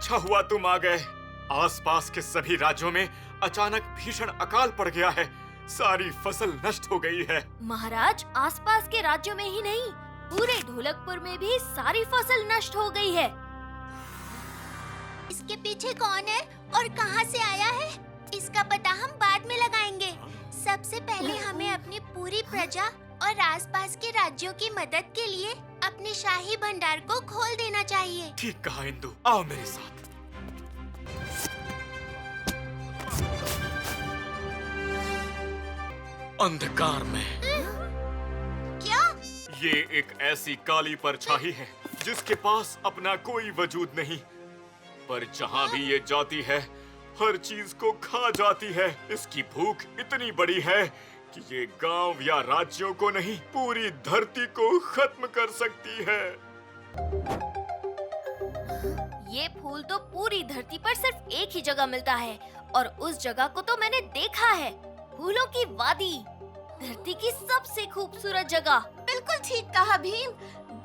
अच्छा हुआ तुम आ गए। आसपास के सभी राज्यों में अचानक भीषण अकाल पड़ गया है। सारी फसल नष्ट हो गई है। महाराज, आसपास के राज्यों में ही नहीं, पूरे ढोलकपुर में भी सारी फसल नष्ट हो गई है। इसके पीछे कौन है और कहां से आया है, इसका पता हम बाद में लगाएंगे। सबसे पहले हमें अपनी पूरी प्रजा और आसपास के राज्यों की मदद के लिए अपने शाही भंडार को खोल देना चाहिए। ठीक कहा इंदु, आओ मेरे साथ। अंधकार में क्या? ये एक ऐसी काली परछाई है जिसके पास अपना कोई वजूद नहीं, पर जहाँ भी ये जाती है हर चीज को खा जाती है। इसकी भूख इतनी बड़ी है कि ये गांव या राज्यों को नहीं, पूरी धरती को खत्म कर सकती है। ये फूल तो पूरी धरती पर सिर्फ एक ही जगह मिलता है और उस जगह को तो मैंने देखा है, फूलों की वादी, धरती की सबसे खूबसूरत जगह। बिल्कुल ठीक कहा भीम।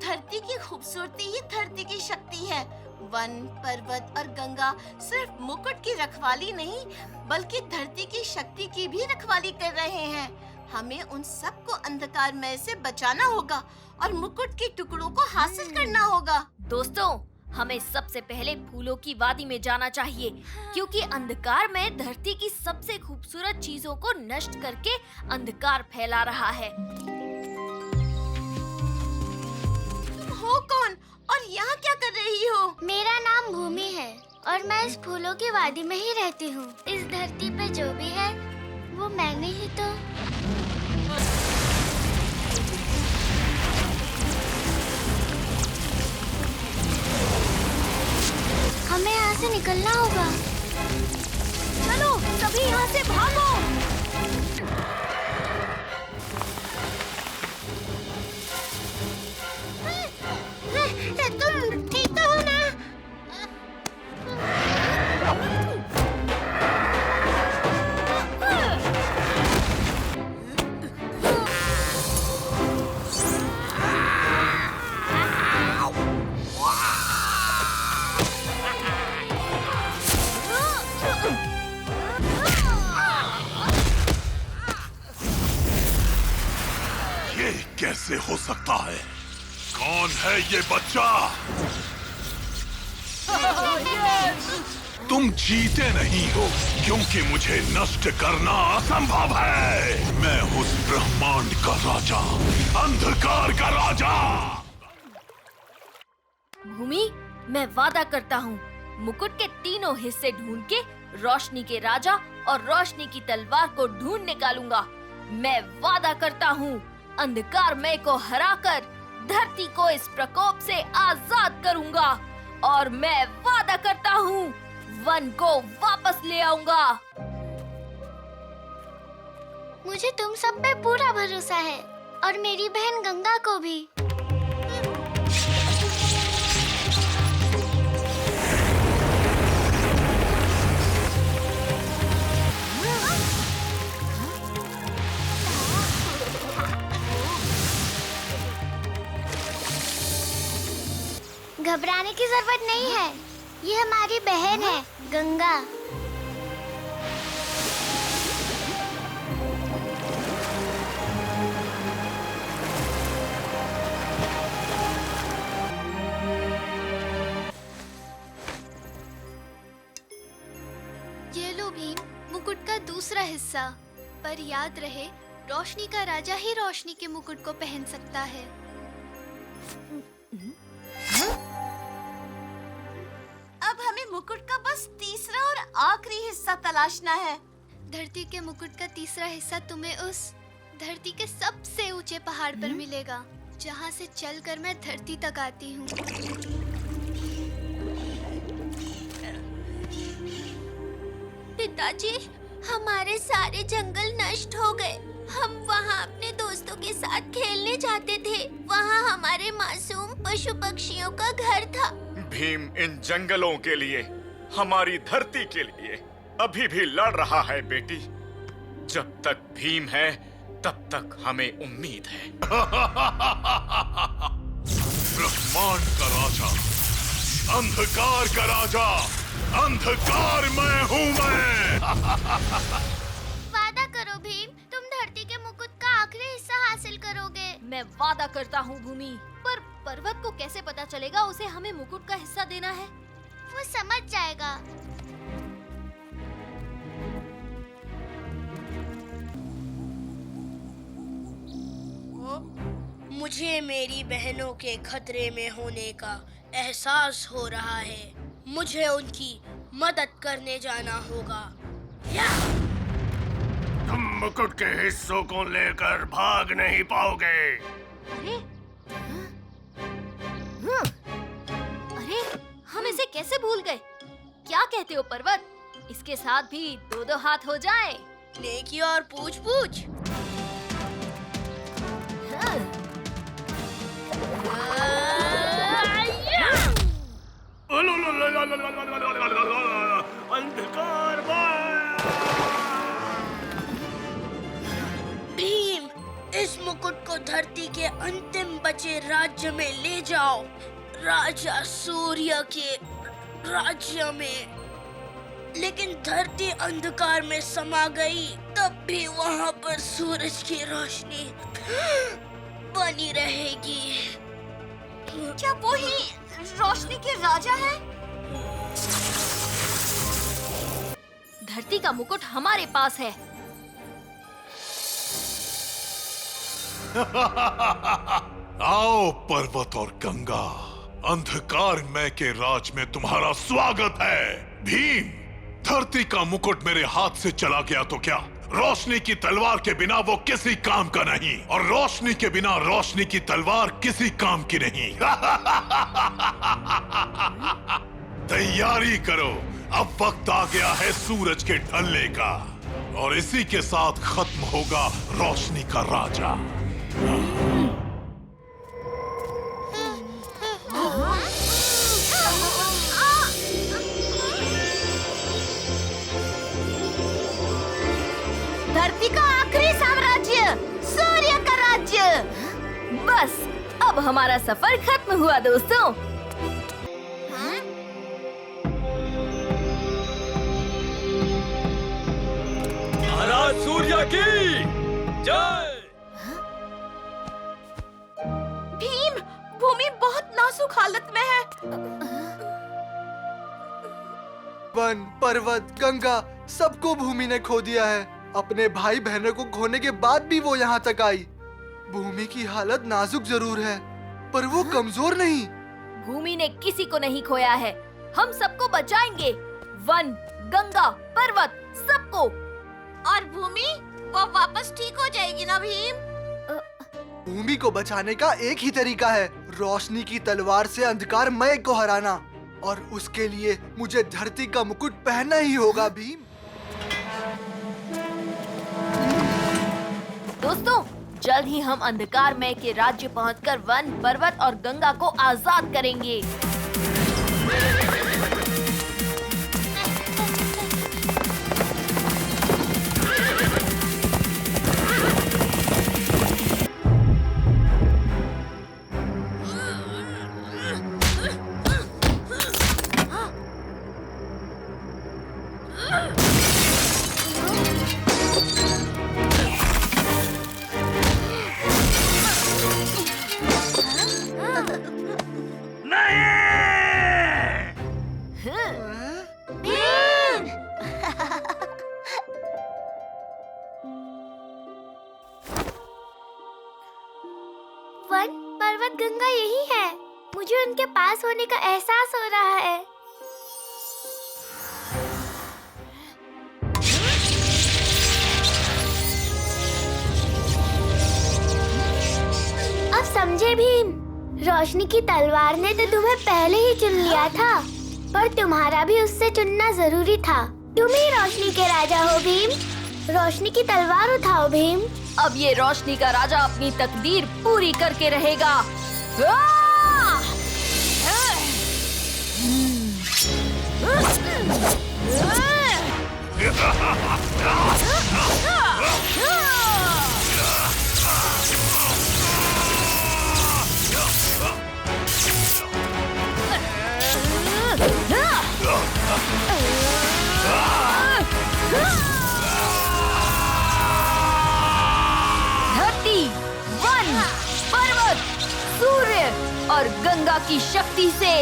धरती की खूबसूरती ही धरती की शक्ति है। वन, पर्वत और गंगा सिर्फ मुकुट की रखवाली नहीं, बल्कि धरती की शक्ति की भी रखवाली कर रहे हैं। हमें उन सबको अंधकारमय से बचाना होगा और मुकुट के टुकड़ों को हासिल करना होगा। दोस्तों, हमें सबसे पहले फूलों की वादी में जाना चाहिए, क्योंकि अंधकार में धरती की सबसे खूबसूरत चीजों को नष्ट करके अंधकार फैला रहा है। तुम हो कौन और यहाँ क्या कर रही हो? मेरा नाम भूमि है और मैं इस फूलों की वादी में ही रहती हूँ। इस धरती पे जो भी है वो मैंने ही तो। हमें यहाँ से निकलना होगा। चलो सभी यहाँ से भागो। तुम ठीक तो हो ना? ये कैसे हो सकता है? कौन है ये बच्चा? तुम जीते नहीं हो क्योंकि मुझे नष्ट करना असंभव है। मैं उस ब्रह्मांड का राजा, अंधकार का राजा। भूमि, मैं वादा करता हूँ, मुकुट के तीनों हिस्से ढूंढ के रोशनी के राजा और रोशनी की तलवार को ढूंढ निकालूंगा। मैं वादा करता हूँ, अंधकारमय को हराकर धरती को इस प्रकोप से आजाद करूंगा और मैं वादा करता हूँ, वन को वापस ले आऊंगा। मुझे तुम सब पे पूरा भरोसा है और मेरी बहन गंगा को भी। घबराने की जरूरत नहीं है, ये हमारी बहन है गंगा। ये लो भीम, मुकुट का दूसरा हिस्सा। पर याद रहे, रोशनी का राजा ही रोशनी के मुकुट को पहन सकता है। अब हमें मुकुट का बस तीसरा और आखिरी हिस्सा तलाशना है। धरती के मुकुट का तीसरा हिस्सा तुम्हें उस धरती के सबसे ऊंचे पहाड़ पर मिलेगा, जहाँ से चलकर मैं धरती तक आती हूँ। पिताजी, हमारे सारे जंगल नष्ट हो गए। हम वहाँ अपने दोस्तों के साथ खेलने जाते थे। वहाँ हमारे मासूम पशु पक्षियों का घर था। भीम इन जंगलों के लिए, हमारी धरती के लिए अभी भी लड़ रहा है बेटी। जब तक भीम है तब तक हमें उम्मीद है। ब्रह्मांड का राजा, अंधकार का राजा, अंधकार मैं हूँ मैं। वादा करो भीम, तुम धरती के मुकुट का आखिरी हिस्सा हासिल करोगे। मैं वादा करता हूँ भूमि, पर पर्वत को कैसे पता चलेगा उसे हमें मुकुट का हिस्सा देना है? वो समझ जाएगा। मुझे मेरी बहनों के खतरे में होने का एहसास हो रहा है। मुझे उनकी मदद करने जाना होगा। तुम मुकुट के हिस्सों को लेकर भाग नहीं पाओगे। अरे हम इसे कैसे भूल गए? क्या कहते हो पर्वत? इसके साथ भी दो दो हाथ हो जाए। नेकी और पूछ पूछ। अंधकार भीम, इस मुकुट को धरती के अंतिम बचे राज्य में ले जाओ, राजा सूर्य के राज्य में। लेकिन धरती अंधकार में समा गई, तब भी वहाँ पर सूरज की रोशनी बनी रहेगी। क्या वो ही रोशनी के राजा है? धरती का मुकुट हमारे पास है। आओ पर्वत और गंगा, अंधकार मैं के राज में तुम्हारा स्वागत है। भीम, धरती का मुकुट मेरे हाथ से चला गया तो क्या? रोशनी की तलवार के बिना वो किसी काम का नहीं, और रोशनी के बिना रोशनी की तलवार किसी काम की नहीं। तैयारी करो, अब वक्त आ गया है सूरज के ढलने का, और इसी के साथ खत्म होगा रोशनी का राजा। धरती का आखिरी साम्राज्य, सूर्य का राज्य। बस अब हमारा सफर खत्म हुआ दोस्तों। महाराज सूर्य की जय। भीम, भूमि बहुत नाजुक हालत में है। वन, पर्वत, गंगा सबको भूमि ने खो दिया है। अपने भाई बहनों को खोने के बाद भी वो यहाँ तक आई। भूमि की हालत नाजुक जरूर है, पर वो कमजोर नहीं। भूमि ने किसी को नहीं खोया है। हम सबको बचाएंगे, वन, गंगा, पर्वत, सबको। और भूमि, वो वापस ठीक हो जाएगी ना भीम? भूमि को बचाने का एक ही तरीका है, रोशनी की तलवार से अंधकार मय को हराना। और उसके लिए मुझे धरती का मुकुट पहनना ही होगा भीम। दोस्तों, जल्द ही हम अंधकारमय के राज्य पहुंचकर वन, पर्वत और गंगा को आजाद करेंगे। वन, पर्वत, गंगा यही है। मुझे उनके पास होने का एहसास हो रहा है। अब समझे भीम, रोशनी की तलवार ने तो तुम्हें पहले ही चुन लिया था, पर तुम्हारा भी उससे चुनना जरूरी था। तुम ही रोशनी के राजा हो भीम। रोशनी की तलवार उठाओ भीम। अब ये रोशनी का राजा अपनी तकदीर पूरी करके रहेगा। और गंगा की शक्ति से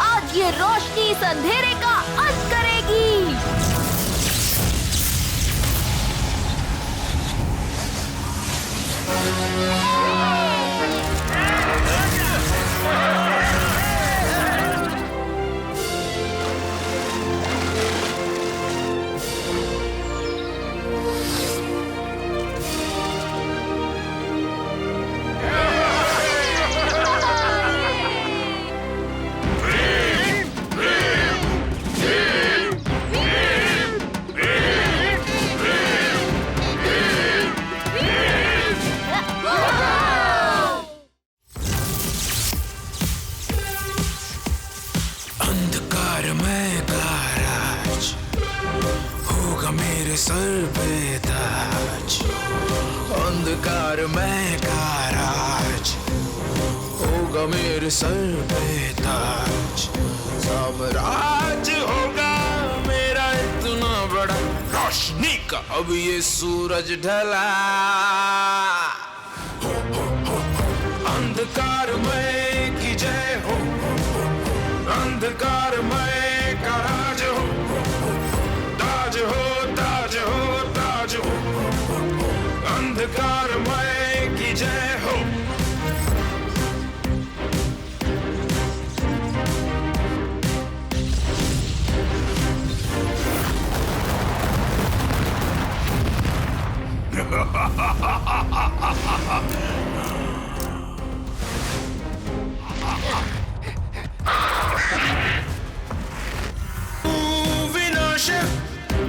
आज ये रोशनी इस अंधेरे का अंत करेगी। अंधकार में राज होगा मेरे सर पे ताज। अंधकार में राज होगा मेरे सर पे ताज। साम्राज्य होगा मेरा इतना बड़ा, रोशनी का अब ये सूरज ढला। अंधकार में की जय हो, अंधकार में का राज हो, ताज हो ताज हो ताज हो। अंधकार में की जय हो।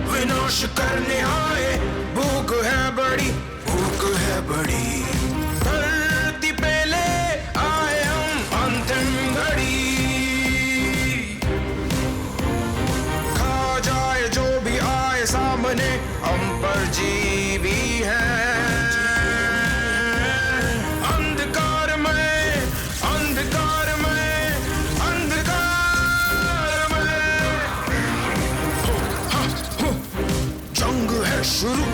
विनाश करने आए, भूख है बड़ी, भूख है बड़ी। धरती पे ले आए हम अंतिम घड़ी। खा जाए जो भी आए सामने, हम पर जीवी है। अंधकार में, अंधकार में, अंधकार में जंग है शुरू,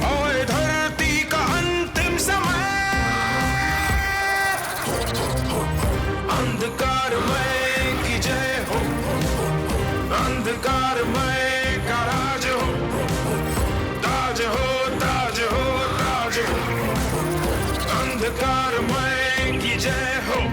और धरती का अंतिम समय। अंधकार में की जय हो, अंधकार में का राज हो, ताज हो ताज हो ताज हो। अंधकार में की जय हो।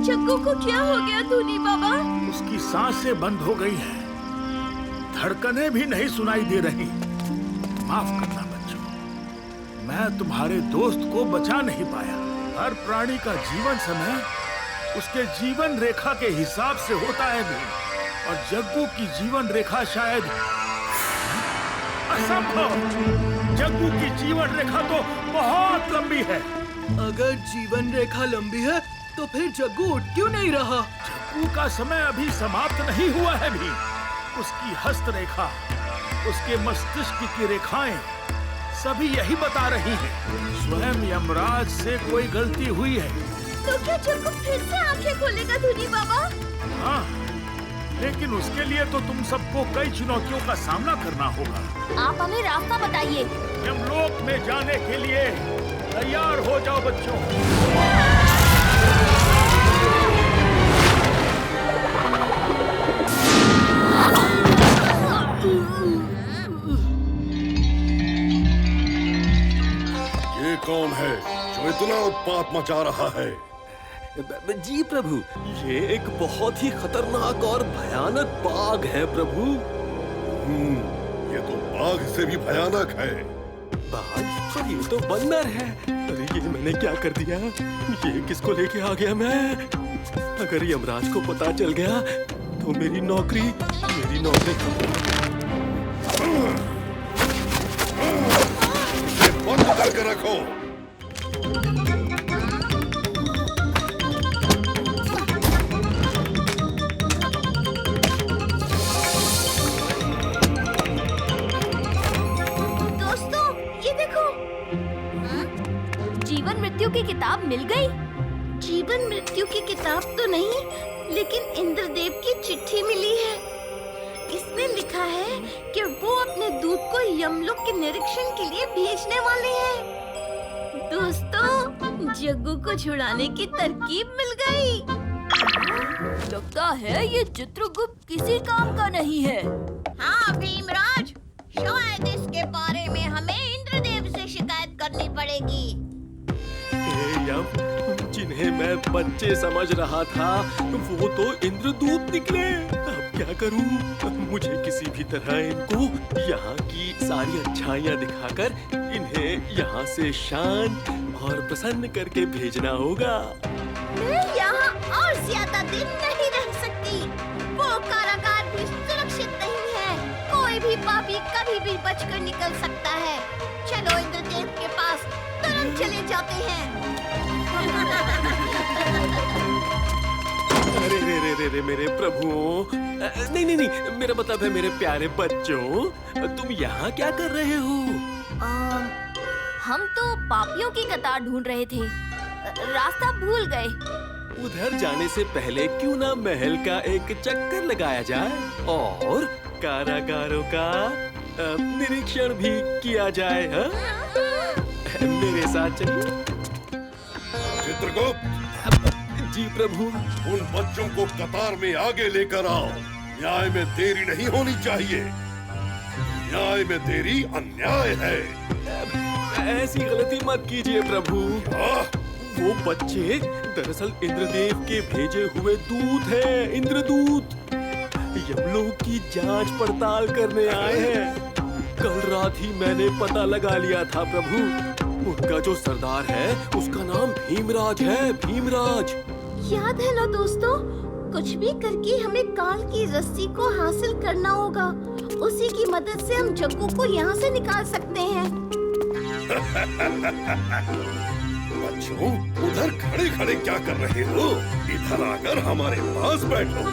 जग्गू को क्या हो गया धूनी बाबा? उसकी सांसें बंद हो गई हैं, धड़कनें भी नहीं सुनाई दे रही। माफ करना बच्चों, मैं तुम्हारे दोस्त को बचा नहीं पाया। हर प्राणी का जीवन समय उसके जीवन रेखा के हिसाब से होता है भी, और जग्गू की जीवन रेखा शायद असंभव। जग्गू की जीवन रेखा तो बहुत लंबी है। अगर जीवन रेखा लंबी है तो फिर जग्गू उठ क्यों नहीं रहा? जग्गू का समय अभी समाप्त नहीं हुआ है भी। उसकी हस्त रेखा, उसके मस्तिष्क की रेखाएं सभी यही बता रही हैं। स्वयं यमराज से कोई गलती हुई है। तो क्या जग्गू फिर से आंखें खोलेगा धूनी बाबा? हाँ, लेकिन उसके लिए तो तुम सबको कई चुनौतियों का सामना करना होगा। आप हमें रास्ता बताइए। यमलोक में जाने के लिए तैयार हो जाओ बच्चों। ये कौन है जो इतना उत्पात मचा रहा है? जी प्रभु, ये एक बहुत ही खतरनाक और भयानक बाघ है प्रभु। ये तो बाघ से भी भयानक है। बाघ? पर ये तो बंदर है। अरे ये मैंने क्या कर दिया? ये किसको लेके आ गया मैं? अगर यमराज को पता चल गया तो मेरी नौकरी इसे बंद करके रखो। जीवन मृत्यु की किताब मिल गई। जीवन मृत्यु की किताब तो नहीं, लेकिन इंद्रदेव की चिट्ठी मिली है। इसमें लिखा है कि वो अपने दूत को यमलोक के निरीक्षण के लिए भेजने वाले हैं। दोस्तों, जग्गू को छुड़ाने की तरकीब मिल गई। लगता है ये चित्रगुप्त किसी काम का नहीं है। हाँ भीमराज, शायद इसके बारे में हमें इंद्रदेव से शिकायत करनी पड़ेगी। यम, जिन्हें मैं बच्चे समझ रहा था वो तो इंद्रदूत निकले। अब क्या करूं? मुझे किसी भी तरह इनको यहाँ की सारी अच्छाइयाँ दिखाकर इन्हें यहाँ से शांत और प्रसन्न करके भेजना होगा। मैं यहाँ और ज्यादा दिन नहीं रह सकती। वो कारागार भी सुरक्षित नहीं है। कोई भी पापी कभी भी बचकर निकल सकता है। चलो इंद्रदेव के पास तुरंत चले जाते हैं। अरे रे मेरे प्रभुओं, नहीं, मेरा मतलब है मेरे प्यारे बच्चों, तुम यहाँ क्या कर रहे हो? हम तो पापियों की कतार ढूंढ रहे थे, रास्ता भूल गए। उधर जाने से पहले क्यों ना महल का एक चक्कर लगाया जाए और कारागारों का निरीक्षण भी किया जाए। हाँ? मेरे साथ चलिए। चित्रगुप्त, जी प्रभु। उन बच्चों को कतार में आगे लेकर आओ। न्याय में देरी नहीं होनी चाहिए। न्याय में देरी अन्याय है। ऐसी गलती मत कीजिए प्रभु। वो बच्चे दरअसल इंद्रदेव के भेजे हुए दूत हैं। इंद्रदूत यमलोक की जांच पड़ताल करने आए हैं। कल रात ही मैंने पता लगा लिया था प्रभु। उनका जो सरदार है उसका नाम भीमराज है। भीमराज, याद है ना दोस्तों, कुछ भी करके हमें काल की रस्सी को हासिल करना होगा। उसी की मदद से हम जग्गू को यहाँ से निकाल सकते हैं। बच्चों, उधर खड़े खड़े क्या कर रहे हो? इधर आकर हमारे पास बैठो।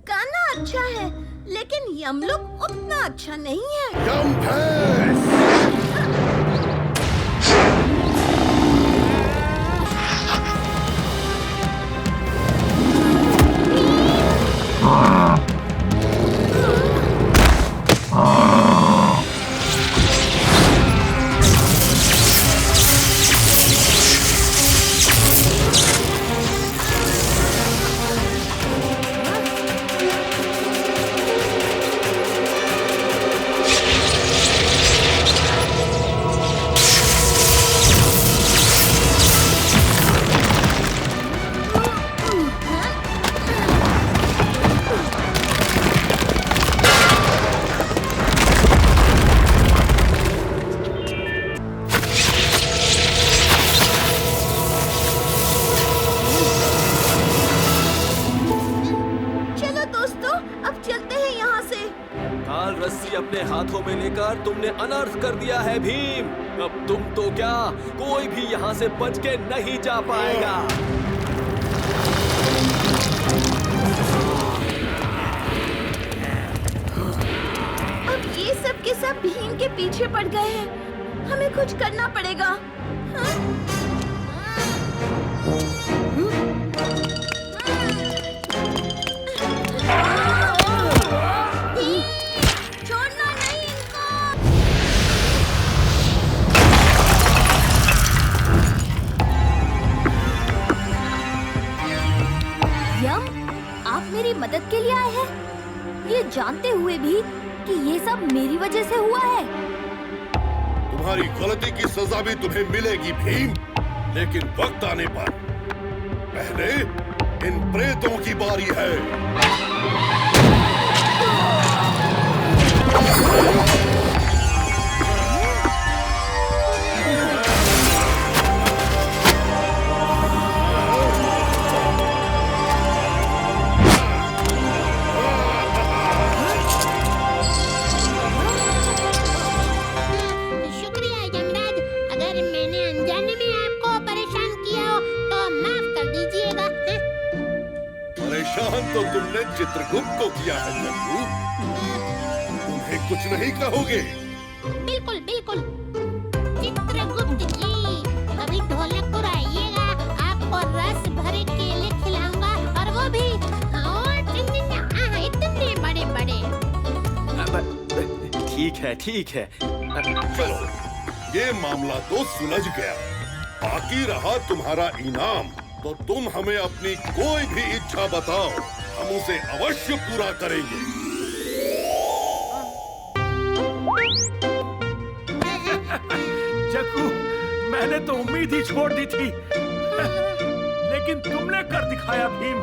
गाना अच्छा है, लेकिन यमलोक उतना अच्छा नहीं है। यमभैस! अपने हाथों में लेकर तुमने अनर्थ कर दिया है भीम। अब तुम तो क्या, कोई भी यहाँ से बच के नहीं जा पाएगा। अब ये सब के सब भीम के पीछे पड़ गए हैं। हमें कुछ करना पड़ेगा। हाँ? मेरी मदद के लिए आए हैं, ये जानते हुए भी कि ये सब मेरी वजह से हुआ है। तुम्हारी गलती की सजा भी तुम्हें मिलेगी भीम। लेकिन वक्त आने पर पहले इन प्रेतों की बारी है। शुक्रिया यमराज, अगर मैंने अनजाने में आपको परेशान किया हो तो माफ कर दीजिएगा। परेशान तो तुमने चित्रगुप्त को किया है जग्गू, तुम्हें कुछ नहीं कहोगे। बिल्कुल बिल्कुल चित्रगुप्त जी, कभी ढोलकपुर आइएगा, आपको रस भरे केले खिलाऊंगा, और वो भी इतने बड़े बड़े। ठीक है। चलो, ये मामला तो सुलझ गया। बाकी रहा तुम्हारा इनाम, तो तुम हमें अपनी कोई भी इच्छा बताओ, हम उसे अवश्य पूरा करेंगे। जग्गू, मैंने तो उम्मीद ही छोड़ दी थी लेकिन तुमने कर दिखाया भीम।